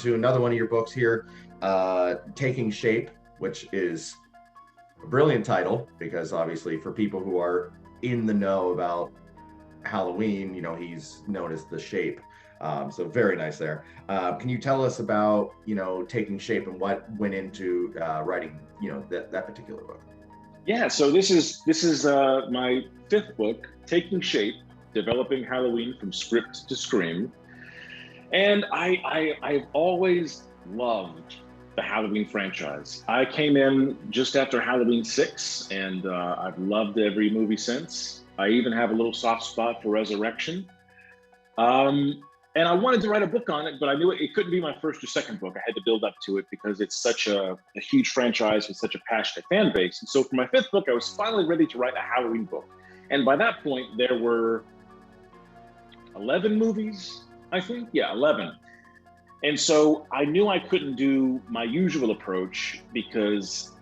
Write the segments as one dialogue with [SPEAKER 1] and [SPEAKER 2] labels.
[SPEAKER 1] to another one of your books here, Taking Shape, which is a brilliant title because obviously for people who are in the know about Halloween, he's known as the Shape. So very nice there. Can you tell us about, Taking Shape and what went into writing, that particular book?
[SPEAKER 2] Yeah, so this is my fifth book, Taking Shape, Developing Halloween from Script to Scream. And I've always loved the Halloween franchise. I came in just after Halloween 6, and I've loved every movie since. I even have a little soft spot for Resurrection. And I wanted to write a book on it, but I knew it couldn't be my first or second book. I had to build up to it because it's such a huge franchise with such a passionate fan base. And so for my fifth book, I was finally ready to write a Halloween book. And by that point, there were 11 movies, I think. Yeah, 11. And so I knew I couldn't do my usual approach because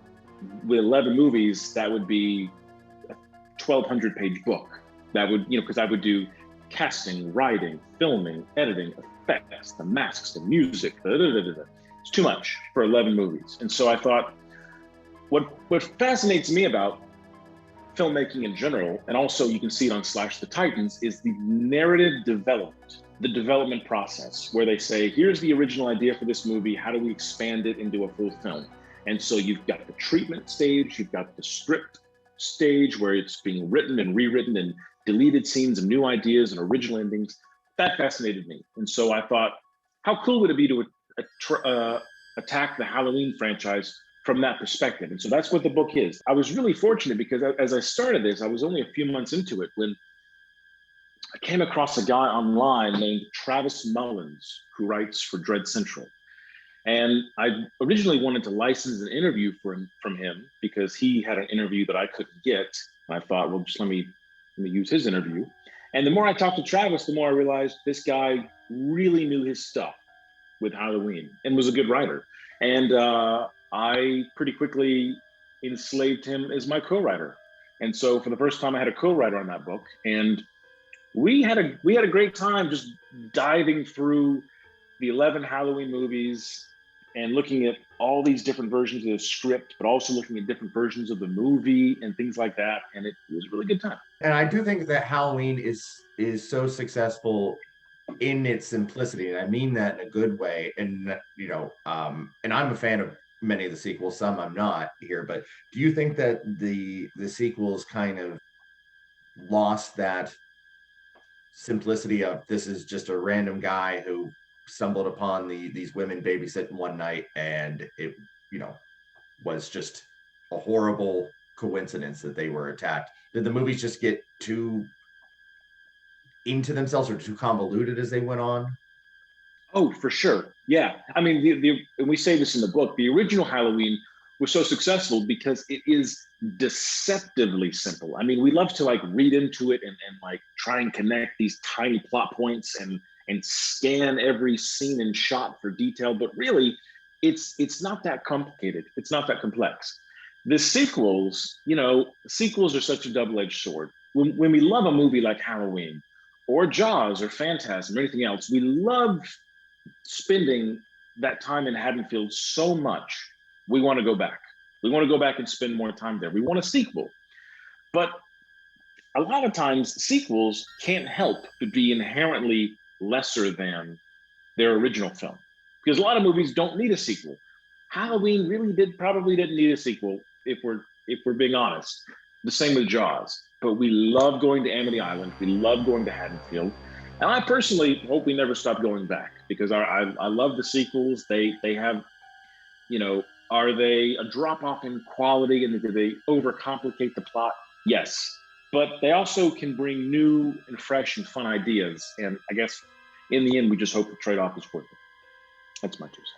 [SPEAKER 2] with 11 movies, that would be a 1,200-page book. That would, because I would do casting, writing, filming, editing, effects, the masks, the music, It's too much for 11 movies. And so I thought, what fascinates me about filmmaking in general, and also you can see it on Slash the Titans, is the narrative development, the development process, where they say, here's the original idea for this movie, how do we expand it into a full film? And so you've got the treatment stage, you've got the script stage where it's being written and rewritten and deleted scenes and new ideas and original endings. That fascinated me. And so I thought, how cool would it be to attack the Halloween franchise from that perspective? And so that's what the book is. I was really fortunate because as I started this, I was only a few months into it when I came across a guy online named Travis Mullins, who writes for Dread Central. And I originally wanted to license an interview from him because he had an interview that I couldn't get. And I thought, well, just let me use his interview. And the more I talked to Travis, the more I realized this guy really knew his stuff with Halloween and was a good writer. And I pretty quickly enslaved him as my co-writer. And so for the first time, I had a co-writer on that book. And we had a great time just diving through the 11 Halloween movies and looking at all these different versions of the script, but also looking at different versions of the movie and things like that. And it was a really good time.
[SPEAKER 1] And I do think that Halloween is so successful in its simplicity, and I mean that in a good way. And and I'm a fan of many of the sequels, some I'm not here, but do you think that the sequels kind of lost that simplicity of this is just a random guy who stumbled upon these women babysitting one night and it was just a horrible coincidence that they were attacked? Did the movies just get too into themselves or too convoluted as they went on?
[SPEAKER 2] Oh, for sure. Yeah. I mean, and we say this in the book, the original Halloween was so successful because it is deceptively simple. I mean, we love to read into it and try and connect these tiny plot points and scan every scene and shot for detail, but really it's not that complicated. It's not that complex. The sequels, sequels are such a double-edged sword. When we love a movie like Halloween or Jaws or Phantasm or anything else, we love spending that time in Haddonfield so much, we want to go back. We want to go back and spend more time there. We want a sequel. But a lot of times sequels can't help but be inherently lesser than their original film because a lot of movies don't need a sequel. Halloween really probably didn't need a sequel if we're being honest. The same with Jaws. But we love going to Amity Island. We love going to Haddonfield. And I personally hope we never stop going back because I love the sequels. They have, are they a drop off in quality and do they overcomplicate the plot? Yes. But they also can bring new and fresh and fun ideas. And I guess in the end, we just hope the trade-off is worth it. That's my 2 cents.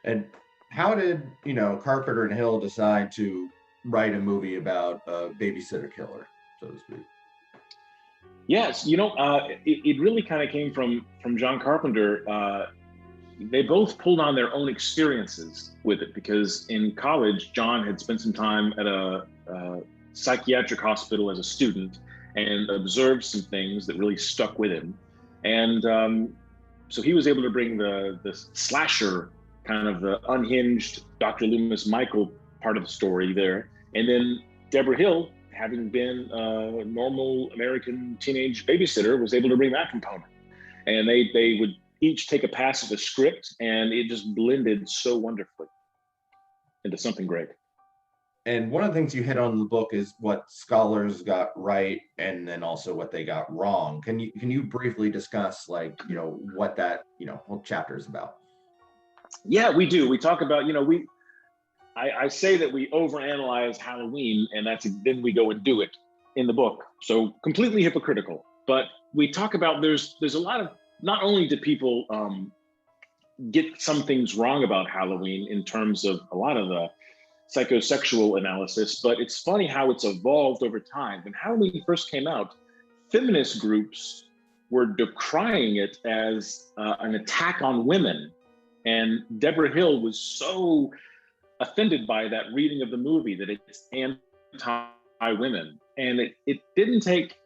[SPEAKER 1] And how did, Carpenter and Hill decide to write a movie about a babysitter killer, so to speak?
[SPEAKER 2] Yes, it really kind of came from John Carpenter. They both pulled on their own experiences with it because in college, John had spent some time at a psychiatric hospital as a student and observed some things that really stuck with him. And So he was able to bring the slasher, kind of the unhinged Dr. Loomis Michael part of the story there. And then Deborah Hill, having been a normal American teenage babysitter, was able to bring that component. And they would each take a pass at the script, and it just blended so wonderfully into something great.
[SPEAKER 1] And one of the things you hit on in the book is what scholars got right, and then also what they got wrong. Can you briefly discuss, like, what that whole chapter is about?
[SPEAKER 2] Yeah, we do. We talk about, I say that we overanalyze Halloween, and then we go and do it in the book. So completely hypocritical. But we talk about there's a lot of, not only do people get some things wrong about Halloween in terms of a lot of the psychosexual analysis, but it's funny how it's evolved over time. When Halloween first came out, feminist groups were decrying it as an attack on women. And Deborah Hill was so offended by that reading of the movie that it's anti-women. And it didn't take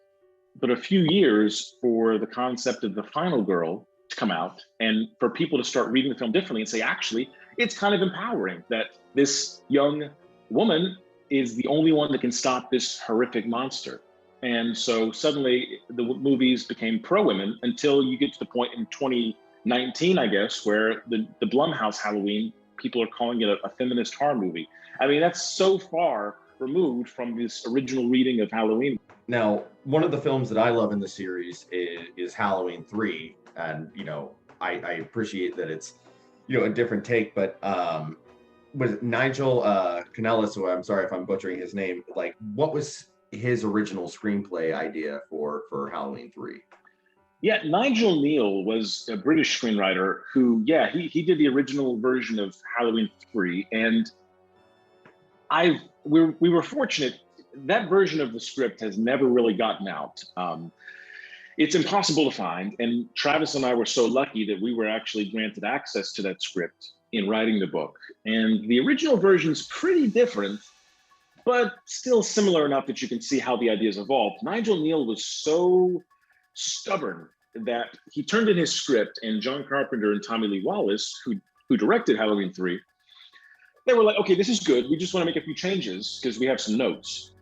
[SPEAKER 2] but a few years for the concept of the final girl to come out and for people to start reading the film differently and say, actually, it's kind of empowering that this young woman is the only one that can stop this horrific monster. And so suddenly the movies became pro-women until you get to the point in 2019, I guess, where the Blumhouse Halloween, people are calling it a feminist horror movie. I mean, that's so far removed from this original reading of Halloween.
[SPEAKER 1] Now, one of the films that I love in the series is Halloween 3. And, I appreciate that it's, a different take, but was it Nigel Kanellis, who I'm sorry if I'm butchering his name, like, what was his original screenplay idea for Halloween 3?
[SPEAKER 2] Yeah, Nigel Neal was a British screenwriter who, he did the original version of Halloween 3. And we were fortunate. That version of the script has never really gotten out. It's impossible to find. And Travis and I were so lucky that we were actually granted access to that script in writing the book. And the original version is pretty different, but still similar enough that you can see how the ideas evolved. Nigel Neal was so stubborn that he turned in his script, and John Carpenter and Tommy Lee Wallace, who directed Halloween 3, they were like, okay, this is good. We just want to make a few changes because we have some notes.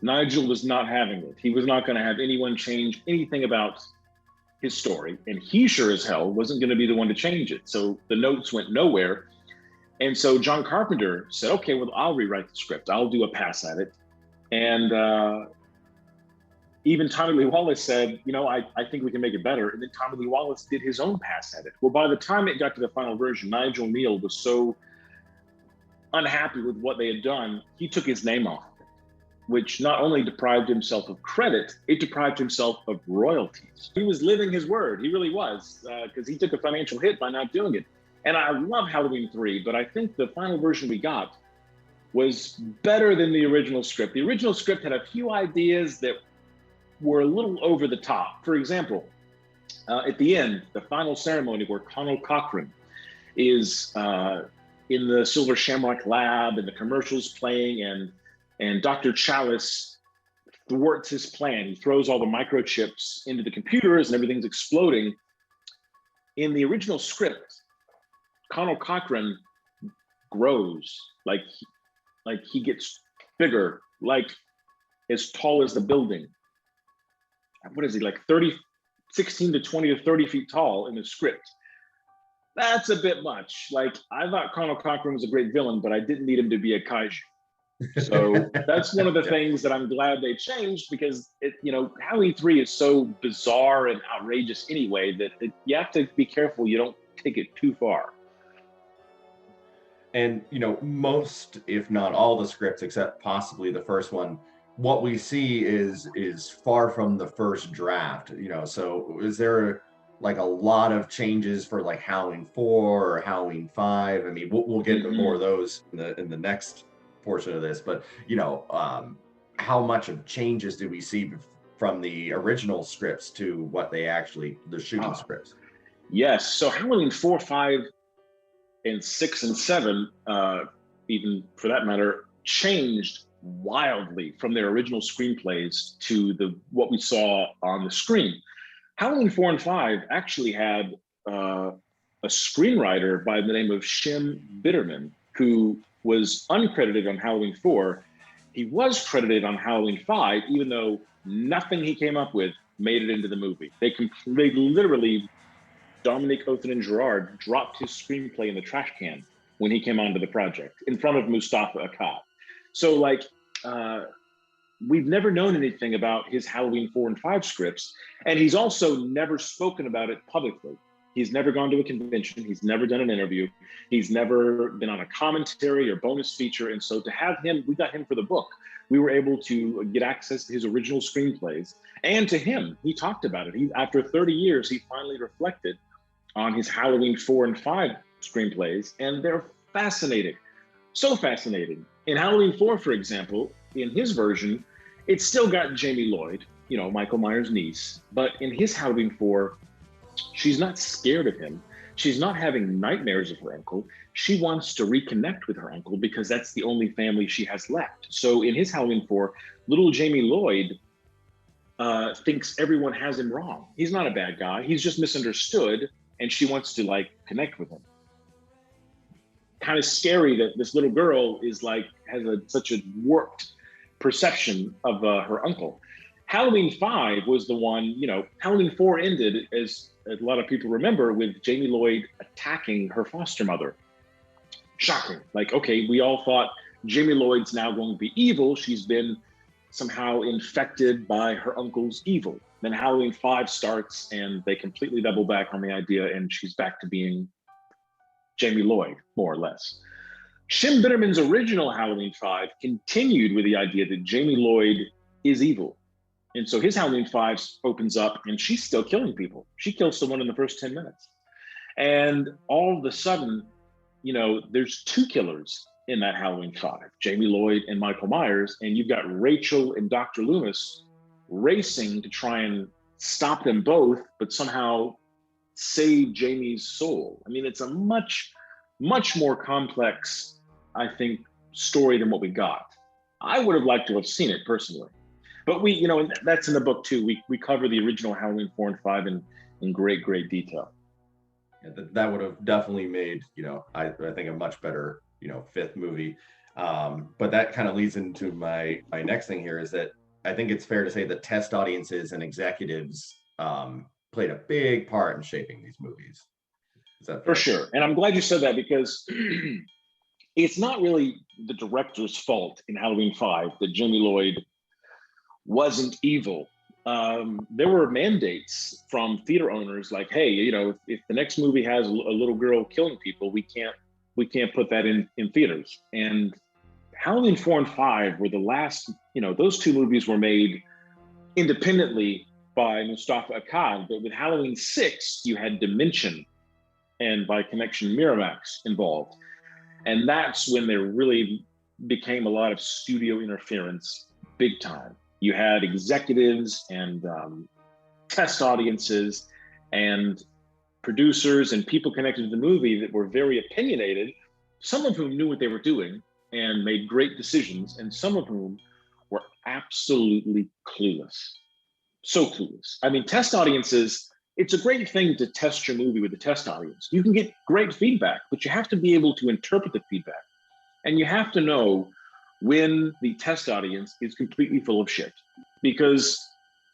[SPEAKER 2] Nigel was not having it. He was not going to have anyone change anything about his story. And he sure as hell wasn't going to be the one to change it. So the notes went nowhere. And so John Carpenter said, okay, well, I'll rewrite the script. I'll do a pass at it. And even Tommy Lee Wallace said, I think we can make it better. And then Tommy Lee Wallace did his own pass at it. Well, by the time it got to the final version, Nigel Neal was so unhappy with what they had done, he took his name off of it, which not only deprived himself of credit, it deprived himself of royalties. He was living his word. He really was, because he took a financial hit by not doing it. And I love Halloween 3, but I think the final version we got was better than the original script. The original script had a few ideas that were a little over the top. For example, at the end, the final ceremony where Connell Cochran is in the Silver Shamrock lab and the commercials playing, and Dr. Chalice thwarts his plan. He throws all the microchips into the computers and everything's exploding. In the original script, Connell Cochran grows, like he gets bigger, like as tall as the building. What is he, like 16 to 20 to 30 feet tall in the script? That's a bit much. Like, I thought Connell Cochran was a great villain, but I didn't need him to be a kaiju. So that's one of the things that I'm glad they changed, because Halloween 3 is so bizarre and outrageous anyway that you have to be careful you don't take it too far.
[SPEAKER 1] And most, if not all, the scripts, except possibly the first one, what we see is far from the first draft. So is there like a lot of changes for like Halloween 4 or Halloween 5? I mean, we'll get into more of those in the next portion of this, but how much of changes do we see from the original scripts to what they actually, the shooting scripts?
[SPEAKER 2] Yes. So Halloween 4, 5, and 6 and 7, even for that matter, changed wildly from their original screenplays to what we saw on the screen. Halloween 4 and 5 actually had a screenwriter by the name of Shim Bitterman, who was uncredited on Halloween 4. He was credited on Halloween 5, even though nothing he came up with made it into the movie. They literally, Dominique Othen and Gerard dropped his screenplay in the trash can when he came onto the project in front of Mustafa Akkad. So like, we've never known anything about his Halloween 4 and 5 scripts. And he's also never spoken about it publicly. He's never gone to a convention. He's never done an interview. He's never been on a commentary or bonus feature. And so to have him, we got him for the book. We were able to get access to his original screenplays. And to him, he talked about it. After 30 years, he finally reflected on his Halloween 4 and 5 screenplays. And they're fascinating. So fascinating. In Halloween 4, for example, in his version, it's still got Jamie Lloyd, you know, Michael Myers' niece. But in his Halloween 4, she's not scared of him. She's not having nightmares of her uncle. She wants to reconnect with her uncle because that's the only family she has left. So in his Halloween 4, little Jamie Lloyd thinks everyone has him wrong. He's not a bad guy. He's just misunderstood, and she wants to like connect with him. Kind of scary that this little girl is like has such a warped perception of her uncle. Halloween 5 was the one, you know, Halloween 4 ended, as a lot of people remember, with Jamie Lloyd attacking her foster mother. Shocking. Like, okay, we all thought Jamie Lloyd's now going to be evil. She's been somehow infected by her uncle's evil. Then Halloween 5 starts and they completely double back on the idea and she's back to being Jamie Lloyd, more or less. Shim Bitterman's original Halloween 5 continued with the idea that Jamie Lloyd is evil. And so his Halloween 5 opens up and she's still killing people. She kills someone in the first 10 minutes. And all of a sudden, you know, there's 2 killers in that Halloween 5, Jamie Lloyd and Michael Myers. And you've got Rachel and Dr. Loomis racing to try and stop them both, but somehow save Jamie's soul. I mean, it's a much, much more complex, I think, story than what we got. I would have liked to have seen it personally. But we, you know, and that's in the book too. We cover the original Halloween 4 and 5 in great, great detail.
[SPEAKER 1] Yeah, that would have definitely made, you know, I think a much better, you know, 5th movie. But that kind of leads into my next thing here is that I think it's fair to say that test audiences and executives played a big part in shaping these movies. Is that fair?
[SPEAKER 2] For sure. And I'm glad you said that because it's not really the director's fault in Halloween 5 that Jamie Lloyd wasn't evil. There were mandates from theater owners like, hey, you know, if the next movie has a little girl killing people, we can't put that in theaters. And Halloween 4 and 5 were the last, you know, those 2 movies were made independently by Mustafa Akkad, but with Halloween 6, you had Dimension and by connection Miramax involved. And that's when there really became a lot of studio interference, big time. You had executives and test audiences and producers and people connected to the movie that were very opinionated, some of whom knew what they were doing and made great decisions, and some of whom were absolutely clueless. So clueless. I mean, test audiences, it's a great thing to test your movie with a test audience. You can get great feedback, but you have to be able to interpret the feedback. And you have to know when the test audience is completely full of shit. Because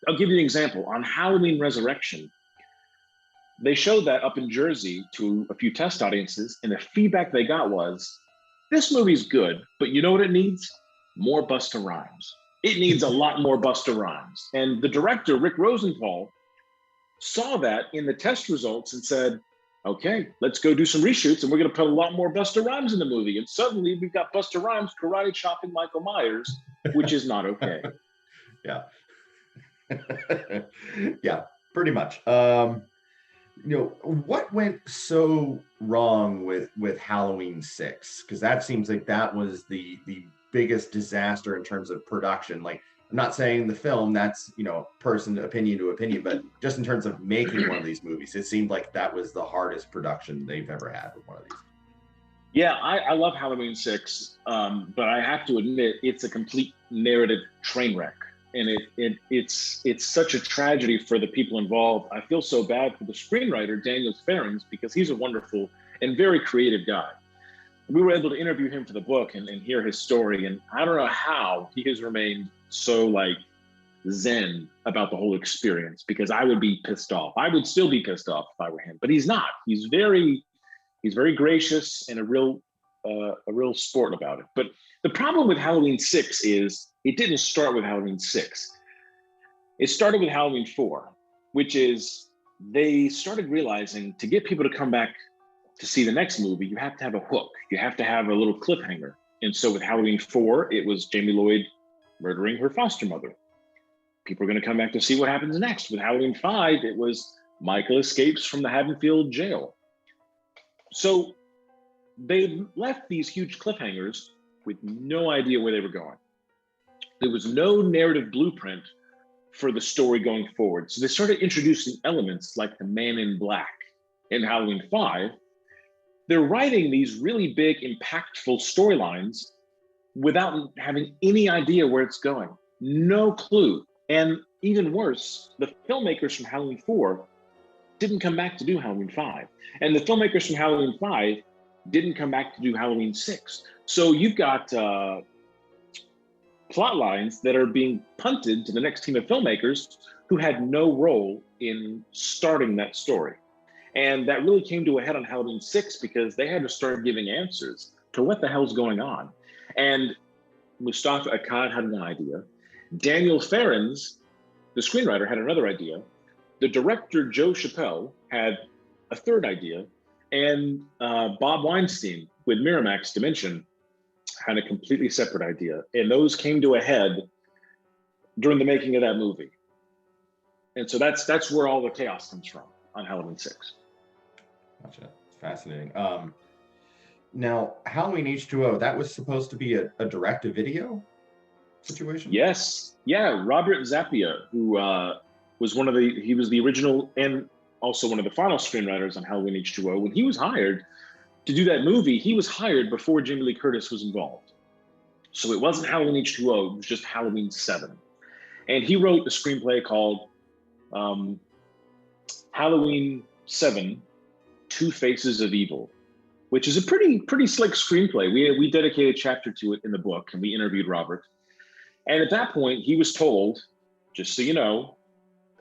[SPEAKER 2] I'll give you an example. On Halloween Resurrection, they showed that up in Jersey to a few test audiences, and the feedback they got was, this movie's good, but you know what it needs? More Busta Rhymes. It needs a lot more Busta Rhymes. And the director, Rick Rosenthal, saw that in the test results and said, okay, let's go do some reshoots and we're going to put a lot more Busta Rhymes in the movie. And suddenly we've got Busta Rhymes karate chopping Michael Myers, which is not okay.
[SPEAKER 1] Yeah. Yeah, pretty much. You know, what went so wrong with Halloween 6? Because that seems like that was the biggest disaster in terms of production. Like, I'm not saying the film, that's, you know, person opinion to opinion, but just in terms of making one of these movies, it seemed like that was the hardest production they've ever had with one of these.
[SPEAKER 2] Yeah, I love Halloween 6, but I have to admit, it's a complete narrative train wreck. and it's such a tragedy for the people involved. I feel so bad for the screenwriter Daniel Ferens, because he's a wonderful and very creative guy. We were able to interview him for the book and hear his story, and I don't know how he has remained so like zen about the whole experience, because I would be pissed off. I would still be pissed off if I were him, but he's not. He's very gracious and a real sport about it. But the problem with Halloween 6 is it didn't start with Halloween 6. It started with Halloween 4, which is they started realizing to get people to come back to see the next movie, you have to have a hook. You have to have a little cliffhanger. And so with Halloween 4, it was Jamie Lloyd murdering her foster mother. People are going to come back to see what happens next. With Halloween 5, it was Michael escapes from the Haddonfield jail. So they left these huge cliffhangers with no idea where they were going. There was no narrative blueprint for the story going forward. So they started introducing elements like the Man in Black in Halloween 5. They're writing these really big, impactful storylines without having any idea where it's going. No clue. And even worse, the filmmakers from Halloween 4 didn't come back to do Halloween 5. And the filmmakers from Halloween 5 didn't come back to do Halloween 6. So you've got plot lines that are being punted to the next team of filmmakers who had no role in starting that story. And that really came to a head on Halloween 6 because they had to start giving answers to what the hell's going on. And Mustafa Akkad had one idea. Daniel Ferens, the screenwriter, had another idea. The director, Joe Chappelle, had a third idea. And Bob Weinstein with Miramax Dimension had a completely separate idea. And those came to a head during the making of that movie. And so that's where all the chaos comes from on Halloween 6.
[SPEAKER 1] Gotcha. It's fascinating. Now, Halloween H2O, that was supposed to be a direct-to-video situation?
[SPEAKER 2] Yes. Yeah, Robert Zappia, who was he was the original and also one of the final screenwriters on Halloween H2O. When he was hired to do that movie, he was hired before Jamie Lee Curtis was involved. So it wasn't Halloween H2O, it was just Halloween 7. And he wrote a screenplay called Halloween 7, Two Faces of Evil, which is a pretty slick screenplay. We dedicated a chapter to it in the book, and we interviewed Robert. And at that point, he was told, just so you know,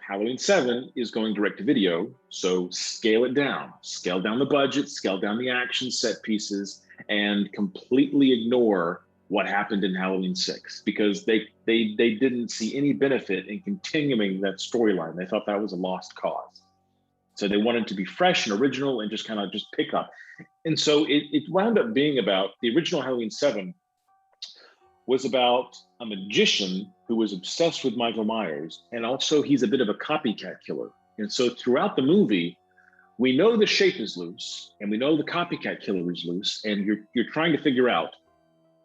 [SPEAKER 2] Halloween 7 is going direct to video, so scale it down. Scale down the budget, scale down the action set pieces, and completely ignore what happened in Halloween 6, because they didn't see any benefit in continuing that storyline. They thought that was a lost cause. So they wanted to be fresh and original and just kind of just pick up. And so it wound up being about, the original Halloween 7 was about a magician who was obsessed with Michael Myers, and also he's a bit of a copycat killer. And so throughout the movie, we know the shape is loose, and we know the copycat killer is loose, and you're trying to figure out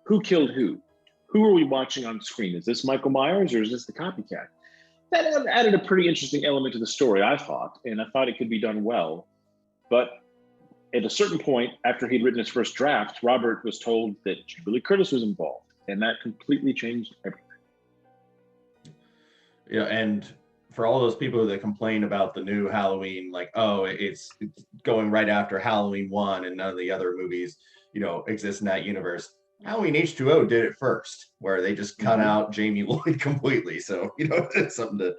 [SPEAKER 2] who killed who. Who are we watching on screen? Is this Michael Myers or is this the copycat? That added a pretty interesting element to the story, I thought, and I thought it could be done well. But at a certain point, after he'd written his first draft, Robert was told that Jamie Lee Curtis was involved, and that completely changed everything.
[SPEAKER 1] Yeah, and for all those people that complain about the new Halloween, like, oh, it's going right after Halloween 1 and none of the other movies, exist in that universe. Halloween H2O did it first, where they just cut out Jamie Lloyd completely. So, it's something to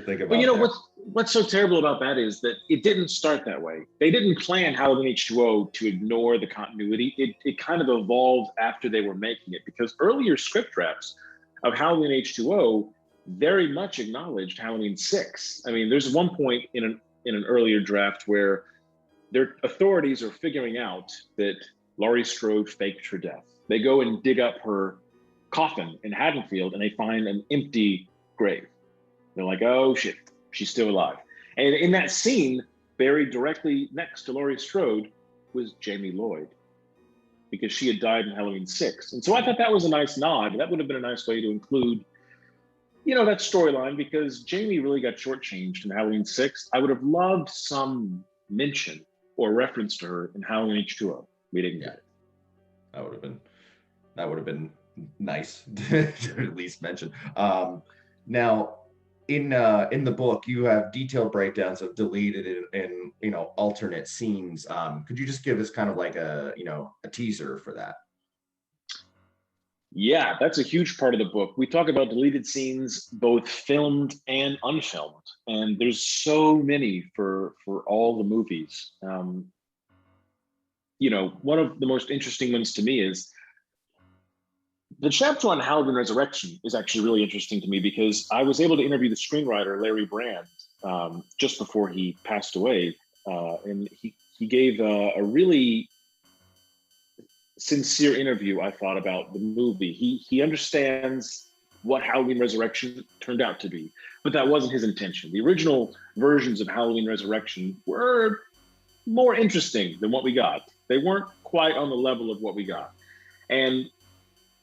[SPEAKER 1] think about.
[SPEAKER 2] But what's so terrible about that is that it didn't start that way. They didn't plan Halloween H2O to ignore the continuity. It kind of evolved after they were making it, because earlier script drafts of Halloween H2O very much acknowledged Halloween 6. I mean, there's one point in an earlier draft where their authorities are figuring out that Laurie Strode faked her death. They go and dig up her coffin in Haddonfield, and they find an empty grave. They're like, oh shit, she's still alive. And in that scene, buried directly next to Laurie Strode was Jamie Lloyd, because she had died in Halloween 6. And so I thought that was a nice nod. That would have been a nice way to include, that storyline, because Jamie really got shortchanged in Halloween 6. I would have loved some mention or reference to her in Halloween H2O. We didn't get it.
[SPEAKER 1] That would have been nice to at least mention. Now, in the book, you have detailed breakdowns of deleted and alternate scenes. Could you just give us kind of like a a teaser for that?
[SPEAKER 2] Yeah, that's a huge part of the book. We talk about deleted scenes, both filmed and unfilmed, and there's so many for all the movies. One of the most interesting ones to me is the chapter on Halloween Resurrection is actually really interesting to me because I was able to interview the screenwriter Larry Brand just before he passed away, and he gave a really sincere interview, I thought, about the movie. He understands what Halloween Resurrection turned out to be, but that wasn't his intention. The original versions of Halloween Resurrection were more interesting than what we got. They weren't quite on the level of what we got. And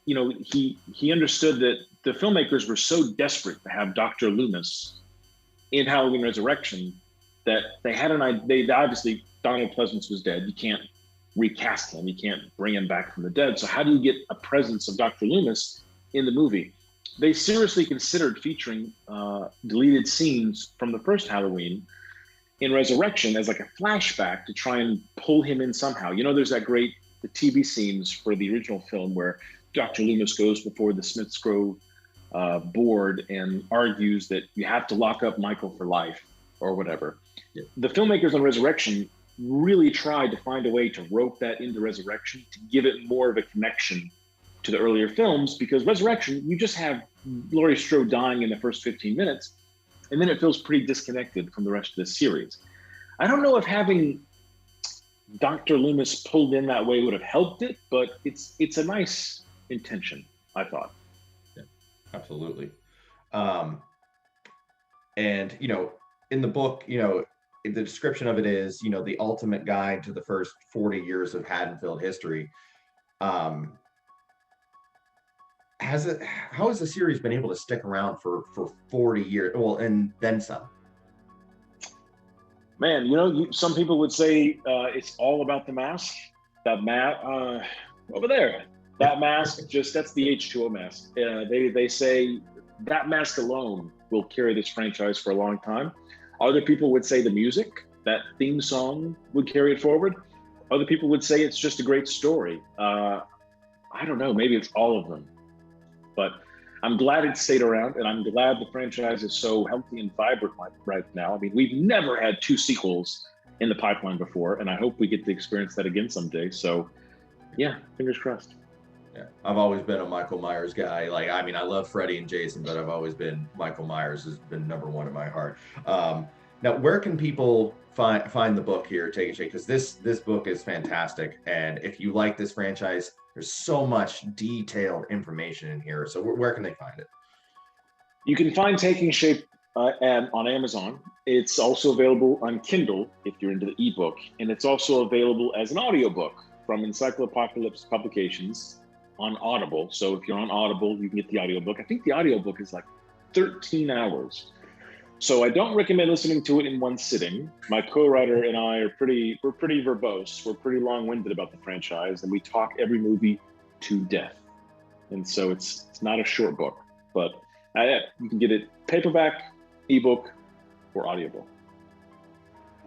[SPEAKER 2] he understood that the filmmakers were so desperate to have Dr. Loomis in Halloween Resurrection that they had an idea. They obviously, Donald Pleasance was dead. You can't recast him. You can't bring him back from the dead. So how do you get a presence of Dr. Loomis in the movie? They seriously considered featuring deleted scenes from the first Halloween in Resurrection as like a flashback to try and pull him in somehow. There's that great the TV scenes for the original film where Dr. Loomis goes before the Smiths Grove board and argues that you have to lock up Michael for life or whatever. Yeah. The filmmakers on Resurrection really tried to find a way to rope that into Resurrection to give it more of a connection to the earlier films, because Resurrection, you just have Laurie Strode dying in the first 15 minutes, and then it feels pretty disconnected from the rest of the series. I don't know if having Dr. Loomis pulled in that way would have helped it, but it's a nice intention, I thought.
[SPEAKER 1] Yeah, absolutely. And in the book, the description of it is, the ultimate guide to the first 40 years of Haddonfield history. How has the series been able to stick around for 40 years? Well, and then some.
[SPEAKER 2] Man, some people would say it's all about the mask. That over there, that mask, that's the H2O mask. They say that mask alone will carry this franchise for a long time. Other people would say the music, that theme song, would carry it forward. Other people would say it's just a great story. I don't know, maybe it's all of them. But I'm glad it stayed around, and I'm glad the franchise is so healthy and vibrant right now. I mean, we've never had 2 sequels in the pipeline before, and I hope we get to experience that again someday. So, yeah, fingers crossed.
[SPEAKER 1] Yeah, I've always been a Michael Myers guy. I love Freddy and Jason, but I've always been Michael Myers has been #1 in my heart. Now, where can people find the book here, Take It Shake? Because this book is fantastic, and if you like this franchise, there's so much detailed information in here. So where can they find it?
[SPEAKER 2] You can find Taking Shape on Amazon. It's also available on Kindle if you're into the ebook, and it's also available as an audiobook from Encyclopocalypse Publications on Audible. So if you're on Audible, you can get the audiobook. I think the audiobook is like 13 hours. So I don't recommend listening to it in one sitting. My co-writer and I we're pretty verbose. We're pretty long-winded about the franchise, and we talk every movie to death. And so it's not a short book, but you can get it paperback, ebook, or audiobook.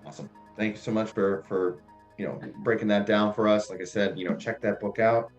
[SPEAKER 1] Awesome. Thank you so much for breaking that down for us. Like I said, check that book out.